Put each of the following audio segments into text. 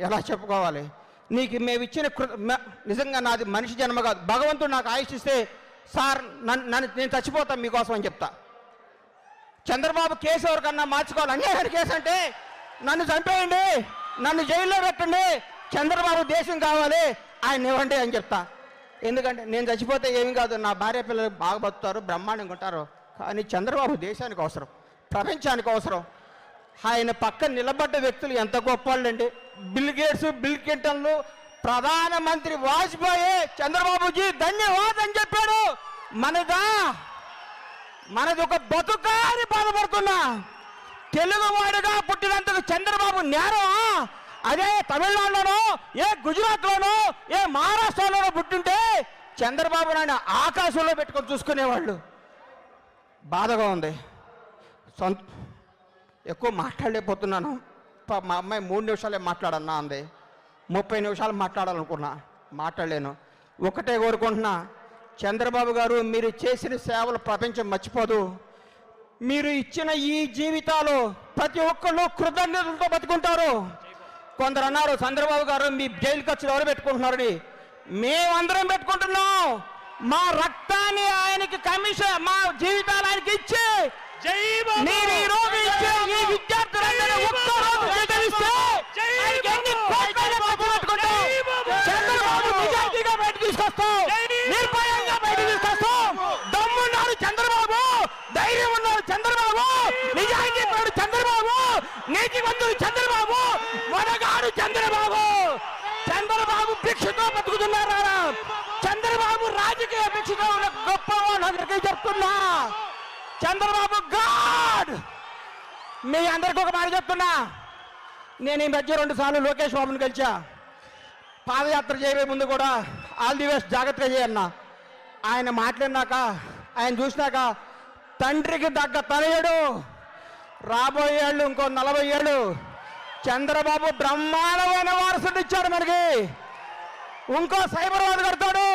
ఎలా చెప్పుకోవాలి? నీకు మేము ఇచ్చిన నిజంగా నాది మనిషి జన్మ కాదు, భగవంతుడు నాకు ఆయుష్ ఇస్తే సార్ నేను చచ్చిపోతాను మీకోసం అని చెప్తా. చంద్రబాబు కేసు ఎవరికన్నా మార్చుకోవాలి, అన్యాయ కేసు అంటే నన్ను చంపేయండి, నన్ను జైల్లో పెట్టండి, చంద్రబాబు దేశం కావాలి, ఆయన ఇవ్వండి అని చెప్తా. ఎందుకంటే నేను చచ్చిపోతే ఏమి కాదు, నా భార్య పిల్లలు బాగా బతుకుతారు, బ్రహ్మాండంగా ఉంటారు. కానీ చంద్రబాబు దేశానికి అవసరం, ప్రపంచానికి అవసరం. ఆయన పక్కన నిలబడ్డ వ్యక్తులు ఎంత గొప్పవాళ్ళండి. బిల్ గేట్స్, బిల్ క్లింటన్లు, ప్రధానమంత్రి వాజ్పేయి చంద్రబాబుజీ ధన్యవాదం అని చెప్పాడు. మనది ఒక బతుకా అని బాధపడుతున్నా. తెలుగువాడుగా పుట్టినందుకు చంద్రబాబు నేరం. అదే తమిళనాడులోనో, ఏ గుజరాత్లోనో, ఏ మహారాష్ట్రలోనో పుట్టింటే చంద్రబాబు నాయుడు ఆకాశంలో పెట్టుకొని చూసుకునేవాళ్ళు. బాధగా ఉంది. ఎక్కువ మాట్లాడలేకపోతున్నాను. మా అమ్మాయి 3 నిమిషాలే మాట్లాడన్నా అంది, 30 నిమిషాలు మాట్లాడాలనుకున్నా, మాట్లాడలేను. ఒకటే కోరుకుంటున్నా, చంద్రబాబు గారు మీరు చేసిన సేవలు ప్రపంచం మర్చిపోదు. మీరు ఇచ్చిన ఈ జీవితాలు ప్రతి ఒక్కళ్ళు కృతజ్ఞతలతో బతుకుంటారు. కొందరు అన్నారు చంద్రబాబు గారు మీ జైలు ఖర్చులు ఎవరు పెట్టుకుంటున్నారని. మేమందరం పెట్టుకుంటున్నాం. మా రక్తాన్ని ఆయనకి కమిషన్, మా జీవితాలు ఆయనకి ఇచ్చి మీరు ఈ రోజు ఇచ్చే ఈ విద్యార్థులందరూ ఒక్కరోజు జీవిస్తే ఆయనకి ఎన్ని కోట్లైనా ఖర్చు పెట్టుకుంటాం. చంద్రబాబు నిజాయితీగా బయట తీసుకొస్తాం, నిర్భయంగా బయట తీసుకొస్తాం. దమ్మున్నాడు చంద్రబాబు, ధైర్యం ఉన్నాడు చంద్రబాబు, నిజాయితీ పడు చంద్రబాబు, నీతివంతుడు చంద్రబాబు, మొనగాడు చంద్రబాబు. చంద్రబాబు భిక్షతో బతుకుతున్నారా? చంద్రబాబు రాజకీయ భిక్షతో ఉన్న గొప్ప వాళ్ళందరికీ చెప్తున్నా, చంద్రబాబు గాడ్. మీ అందరికీ ఒక మాట చెప్తున్నా, నేను ఈ మధ్య 2 సార్లు లోకేష్ బాబుని కలిసా. పాదయాత్ర చేయబోయే ముందు కూడా ఆల్ ది బెస్ట్, జాగ్రత్తగా చేయన్నా. ఆయన మాట్లాడినాక, ఆయన చూసినాక తండ్రికి దగ్గ తనయుడు, రాబోయే ఏళ్ళు ఇంకో 40 ఏళ్ళు చంద్రబాబు బ్రహ్మాండమైన వారసుడు ఇచ్చాడు మనకి. ఇంకో సైబరాబాద్ కడతాడు,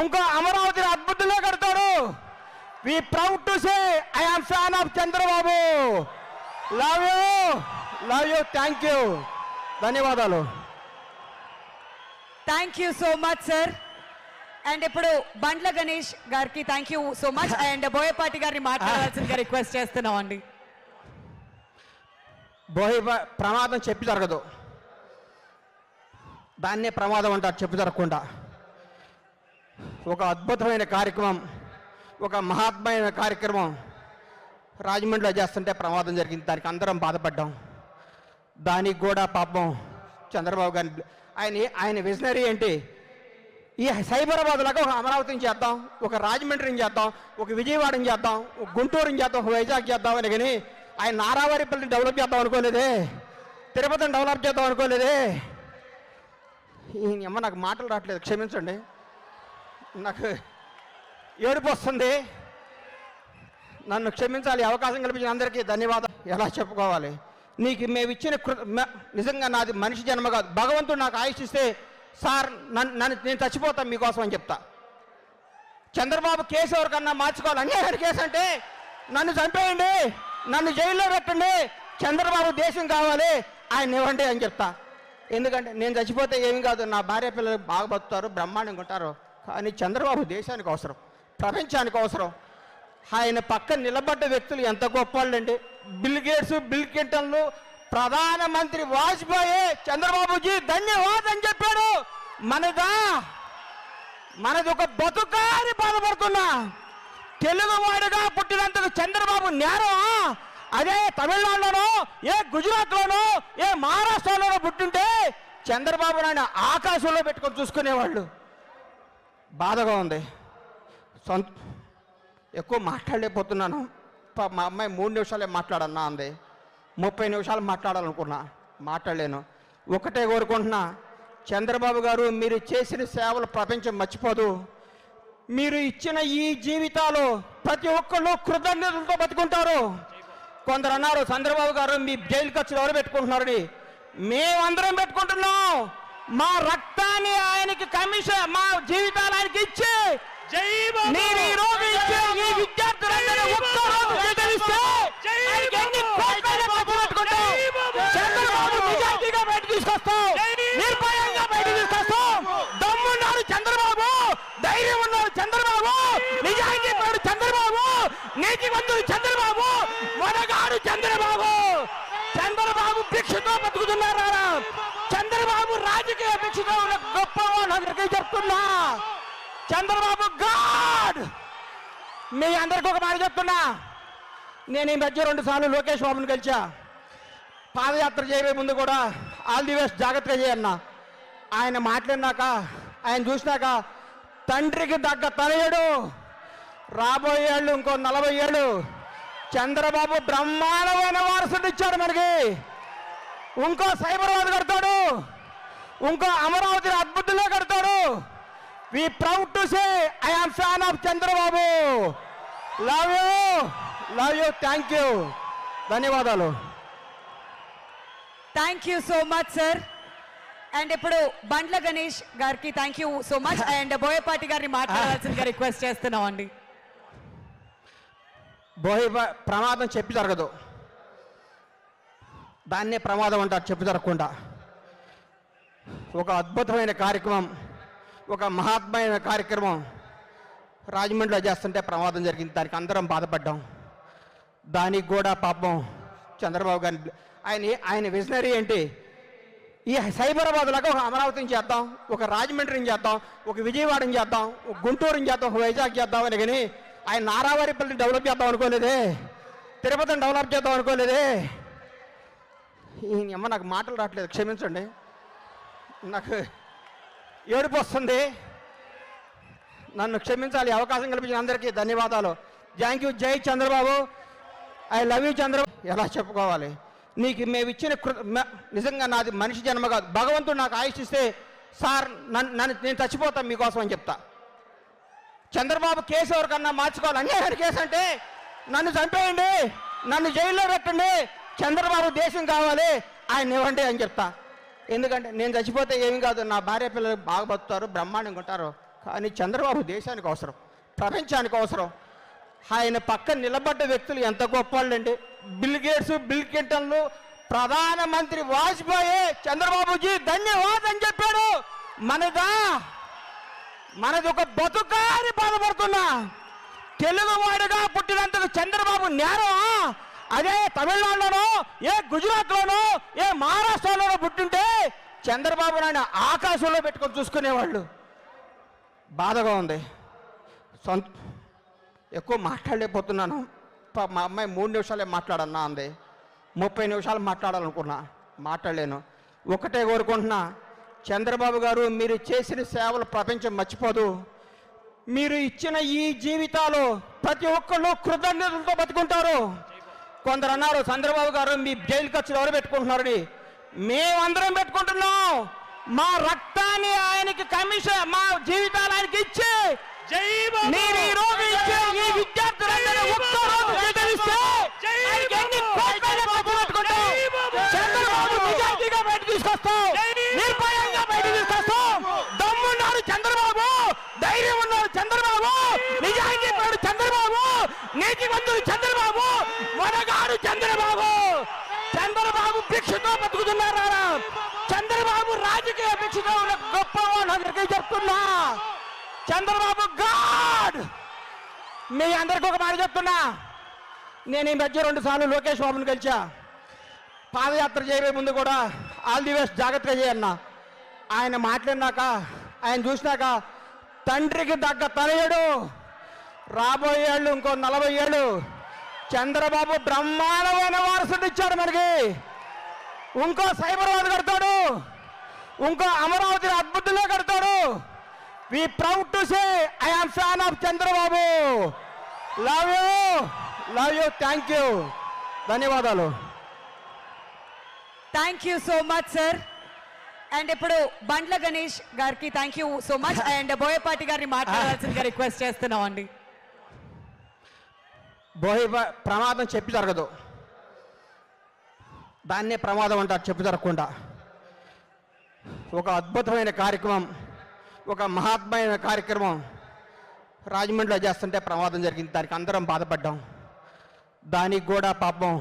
ఇంకో అమరావతి అద్భుతంగా కడతాడు. We proud to say I am fan of Chandrababu. Love you, thank you. ధన్యవాదాలు. Thank you so much sir. And ఇప్పుడు బండ్ల గణేష్ గారికి thank you so much. And Boyapati గారిని మాట్లాడాల్సిందిగా రిక్వెస్ట్ చేస్తున్నాం అండి. ప్రమాదం చెప్పి జరగదు, దాన్నే ప్రమాదం అంటారు చెప్పి జరగకుండా. ఒక అద్భుతమైన కార్యక్రమం, ఒక మహాత్మైన కార్యక్రమం రాజమండ్రిలో చేస్తుంటే ప్రమాదం జరిగింది. దానికి అందరం బాధపడ్డాం. దానికి కూడా పాపం చంద్రబాబు గారిని, ఆయన విజనరీ ఏంటి, ఈ సైబరాబాద్ లాగా ఒక అమరావతిని చేద్దాం, ఒక రాజమండ్రిని చేద్దాం, ఒక విజయవాడని చేద్దాం, ఒక గుంటూరుని చేద్దాం, ఒక వైజాగ్ చేద్దాం అని. కానీ ఆయన నారావారిపల్లిని డెవలప్ చేద్దాం అనుకోలేదే, తిరుపతిని డెవలప్ చేద్దాం అనుకోలేదే. అమ్మ నాకు మాటలు రావట్లేదు, క్షమించండి, నాకు ఏడుపు వస్తుంది, నన్ను క్షమించాలి. అవకాశం కల్పించిన అందరికీ ధన్యవాదాలు. ఎలా చెప్పుకోవాలి? నీకు మేము ఇచ్చిన నిజంగా నాది మనిషి జన్మ కాదు, భగవంతుడు నాకు ఆయుష్ ఇస్తే సార్ నేను చచ్చిపోతాను మీకోసం అని చెప్తా. చంద్రబాబు కేసు ఎవరికన్నా మార్చుకోవాలి, అన్యాయ కేసు అంటే నన్ను చంపేయండి, నన్ను జైల్లో పెట్టండి, చంద్రబాబు దేశం కావాలి, ఆయన ఇవ్వండి అని చెప్తా. ఎందుకంటే నేను చచ్చిపోతే ఏమి కాదు, నా భార్య పిల్లలు బాగా బతుకుతారు, బ్రహ్మాండంగా ఉంటారు. కానీ చంద్రబాబు దేశానికి అవసరం, ప్రపంచానికి అవసరం. ఆయన పక్కన నిలబడ్డ వ్యక్తులు ఎంత గొప్పవాళ్ళండి. బిల్ గేట్స్, బిల్ క్లింటన్లు, ప్రధానమంత్రి వాజ్పేయి చంద్రబాబుజీ ధన్యవాదం అని చెప్పాడు. మనది ఒక బతుకా అని బాధపడుతున్నా. తెలుగువాడుగా పుట్టినందుకు చంద్రబాబు నేరం. అదే తమిళనాడులోనో, ఏ గుజరాత్లోనో, ఏ మహారాష్ట్రలోనో పుట్టింటే చంద్రబాబు నాయుడు ఆకాశంలో పెట్టుకొని చూసుకునేవాళ్ళు. బాధగా ఉంది. ఎక్కువ మాట్లాడలేకపోతున్నాను. మా అమ్మాయి 3 నిమిషాలే మాట్లాడన్నా అంది, 30 నిమిషాలు మాట్లాడాలనుకున్నా, మాట్లాడలేను. ఒకటే కోరుకుంటున్నా, చంద్రబాబు గారు మీరు చేసిన సేవలు ప్రపంచం మర్చిపోదు. మీరు ఇచ్చిన ఈ జీవితాలు ప్రతి ఒక్కళ్ళు కృతజ్ఞతలతో బతుకుంటారు. కొందరు అన్నారు చంద్రబాబు గారు మీ జైలు ఖర్చులు ఎవరు పెట్టుకుంటున్నారని. మేమందరం పెట్టుకుంటున్నాం. మా రక్తాన్ని ఆయనకి కమిషన్, మా జీవితాలు ఆయనకి ఇచ్చి మీరు ఈ రోజు ఇచ్చే ఈ విద్యార్థులందరూ ఒక్కరోజు జీవిస్తే ఆయనకి ఎన్ని కోట్లైనా ఖర్చు పెట్టుకుంటాం. చంద్రబాబు నిజాయితీగా బయట తీసుకొస్తాం. తీసుకొస్తాం, నిర్భయంగా బయటికి తీసుకొస్తాం. దమ్మున్నాడు చంద్రబాబు, ధైర్యం ఉన్నాడు చంద్రబాబు, నిజాయితీ ఉన్నాడు చంద్రబాబు, నీతివంతుడు చంద్రబాబు, మొనగాడు చంద్రబాబు. చంద్రబాబు భిక్షతో బతుకుతున్నారా? చంద్రబాబు రాజకీయ భిక్షతో ఉన్న గొప్ప వాళ్ళందరికీ చెప్తున్నా, చంద్రబాబు గాడ్. మీ అందరికీ ఒక మాట చెప్తున్నా, నేను ఈ మధ్య 2 సార్లు లోకేష్ బాబుని కలిసా. పాదయాత్ర చేయబోయే ముందు కూడా ఆల్ ది బెస్ట్, జాగ్రత్తగా చేయన్నా. ఆయన మాట్లాడినాక, ఆయన చూసినాక తండ్రికి దగ్గ తనయుడు, రాబోయే ఏళ్ళు ఇంకో 40 ఏళ్ళు చంద్రబాబు బ్రహ్మాండమైన వారసుడు ఇచ్చాడు మనకి. ఇంకో సైబరాబాద్ కడతాడు, ఇంకో అమరావతిని అద్భుతంగా కడతాడు. We proud to say I am fan of Chandrababu. Love you, love you, thank you, ధన్యవాదాలు. Thank you so much sir. And ఇప్పుడు బండ్ల గణేష్ గారికి thank you so much. And Boyapati గారిని మాట్లాడాల్సిందిగా రిక్వెస్ట్ చేస్తున్నాం అండి. ప్రమాదం చెప్పి జరగదు, దాన్నే ప్రమాదం అంటారు చెప్పి జరగకుండా. ఒక అద్భుతమైన కార్యక్రమం, ఒక మహాత్మైన కార్యక్రమం రాజమండ్రిలో చేస్తుంటే ప్రమాదం జరిగింది. దానికి అందరం బాధపడ్డాం. దానికి కూడా పాపం చంద్రబాబు గారిని, ఆయన విజనరీ ఏంటి, ఈ సైబరాబాద్ లాగా ఒక అమరావతిని చేద్దాం, ఒక రాజమండ్రిని చేద్దాం, ఒక విజయవాడని చేద్దాం, ఒక గుంటూరుని చేద్దాం, ఒక వైజాగ్ చేద్దాం అని. కానీ ఆయన నారావారిపల్లిని డెవలప్ చేద్దాం అనుకోలేదే, తిరుపతిని డెవలప్ చేద్దాం అనుకోలేదే. ఈ అమ్మ నాకు మాటలు రావట్లేదు, క్షమించండి, నాకు ఏడుపు వస్తుంది, నన్ను క్షమించాలి. అవకాశం కల్పించిన అందరికీ ధన్యవాదాలు. Thank you. జై Chandrababu, I love you Chandrababu. ఎలా చెప్పుకోవాలి, నీకు మేము ఇచ్చిన నిజంగా నాది మనిషి జన్మ కాదు, భగవంతుడు నాకు ఆయుష్ ఇస్తే సార్ నేను చచ్చిపోతాను మీకోసం అని చెప్తా. చంద్రబాబు కేసు ఎవరికన్నా మార్చుకోవాలి, అన్యాయం కేసు అంటే నన్ను చంపేయండి, నన్ను జైల్లో పెట్టండి, చంద్రబాబు దేశం కావాలి, ఆయన ఇవ్వండి అని చెప్తా. ఎందుకంటే నేను చచ్చిపోతే ఏమి కాదు, నా భార్య పిల్లలు బాగా బతుకుతారు, బ్రహ్మాండంగా ఉంటారు. కానీ చంద్రబాబు దేశానికి అవసరం, ప్రపంచానికి అవసరం. ఆయన పక్కన నిలబడ్డ వ్యక్తులు ఎంత గొప్ప వాళ్ళండి. బిల్ గేట్స్, బిల్ క్లింటన్లు, ప్రధానమంత్రి వాజ్పేయి చంద్రబాబుజీ ధన్యవాదం అని చెప్పాడు. మనది ఒక బతుకా అని బాధపడుతున్నా. తెలుగువాడుగా పుట్టినందుకు చంద్రబాబు నేరమా? అదే తమిళనాడులోనో, ఏ గుజరాత్లోనో, ఏ మహారాష్ట్రలోనో పుట్టింటే చంద్రబాబు నాయుడు ఆకాశంలో పెట్టుకొని చూసుకునేవాళ్ళు. బాధగా ఉంది. ఎక్కువ మాట్లాడలేకపోతున్నాను. మా అమ్మాయి 3 నిమిషాలే మాట్లాడన్నా అంది. 30 నిమిషాలు మాట్లాడాలనుకున్నా, మాట్లాడలేను. ఒకటే కోరుకుంటున్నా, చంద్రబాబు గారు మీరు చేసిన సేవలు ప్రపంచం మర్చిపోదు. మీరు ఇచ్చిన ఈ జీవితాలు ప్రతి ఒక్కళ్ళు కృతజ్ఞతలతో బతుకుంటారు. కొందరు అన్నారు చంద్రబాబు గారు మీ జైలు ఖర్చులు ఎవరు పెట్టుకుంటున్నారని. మేమందరం పెట్టుకుంటున్నాం. మా రక్తాన్ని ఆయనకి కమిషన్, మా జీవితాలు ఆయనకి ఇచ్చి మీరు ఈ రోజు ఇచ్చే ఈ విద్యార్థులందరూ ఒక్క రోజు స్వీకరిస్తే ఆయనకి ఎన్ని కోట్ల ఖర్చు పెట్టుకుంటాం. చంద్రబాబు నిజాయితీగా బయట తీసుకొస్తాం, నిర్భయంగా బయట తీసుకొస్తాం. దమ్మున్నాడు చంద్రబాబు, ధైర్యం ఉన్నాడు చంద్రబాబు, నిజాయితీ ఉన్నాడు చంద్రబాబు, నీతివంతుడు చంద్రబాబు, మొనగాడు చంద్రబాబు. చంద్రబాబు భిక్షతో బతుకుతున్నారా? చంద్రబాబు రాజకీయ భిక్షతో ఉన్న గొప్ప వాళ్ళందరికీ చెప్తున్నా, చంద్రబాబు గాడ్. మీ అందరికీ ఒక మాట చెప్తున్నా, నేను ఈ మధ్య 2 సార్లు లోకేష్ బాబుని కలిసా. పాదయాత్ర చేయబోయే ముందు కూడా ఆల్ ది బెస్ట్, జాగ్రత్తగా చేయన్నా. ఆయన మాట్లాడినాక, ఆయన చూసినాక తండ్రికి దగ్గ తనయుడు, రాబోయే ఏళ్ళు ఇంకో 40 ఏళ్ళు చంద్రబాబు బ్రహ్మాండమైన వారసుడు ఇచ్చాడు మనకి. ఇంకో సైబరాబాద్ కడతాడు, ఇంకో అమరావతిని అద్భుతంగా కడతాడు. We proud to say I am fan of Chandrababu. Love you, love you, thank you, ధన్యవాదాలు. Thank you so much sir. And ఇప్పుడు బండ్ల గణేష్ గారికి thank you so much. And Boyapati గారిని మాట్లాడాల్సిందిగా రిక్వెస్ట్ చేస్తున్నాం అండి. ప్రమాదం చెప్పి జరగదు, దాన్నే ప్రమాదం అంటారు చెప్పి జరగకుండా. ఒక అద్భుతమైన కార్యక్రమం, ఒక మహాత్మైన కార్యక్రమం రాజమండ్రిలో చేస్తుంటే ప్రమాదం జరిగింది. దానికి అందరం బాధపడ్డాం. దానికి కూడా పాపం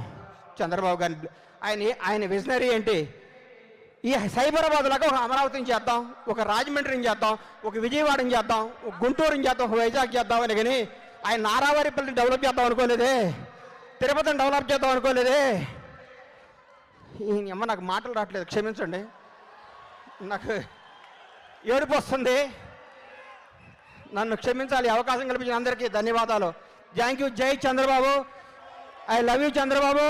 చంద్రబాబు గారిని, ఆయన విజనరీ ఏంటి, ఈ సైబరాబాద్ లాగా ఒక అమరావతిని చేద్దాం, ఒక రాజమండ్రిని చేద్దాం, ఒక విజయవాడని చేద్దాం, ఒక గుంటూరుని చేద్దాం, ఒక వైజాగ్ చేద్దాం అని. కానీ ఆయన నారావారిపల్లి డెవలప్ చేద్దాం అనుకోలేదే, తిరుపతిని డెవలప్ చేద్దాం అనుకోలేదే. ఈ అమ్మ నాకు మాటలు రావట్లేదు, క్షమించండి, నాకు ఏడుపు వస్తుంది, నన్ను క్షమించాలి. అవకాశం కల్పించిన అందరికీ ధన్యవాదాలు. Thank you. జై Chandrababu. I love you Chandrababu.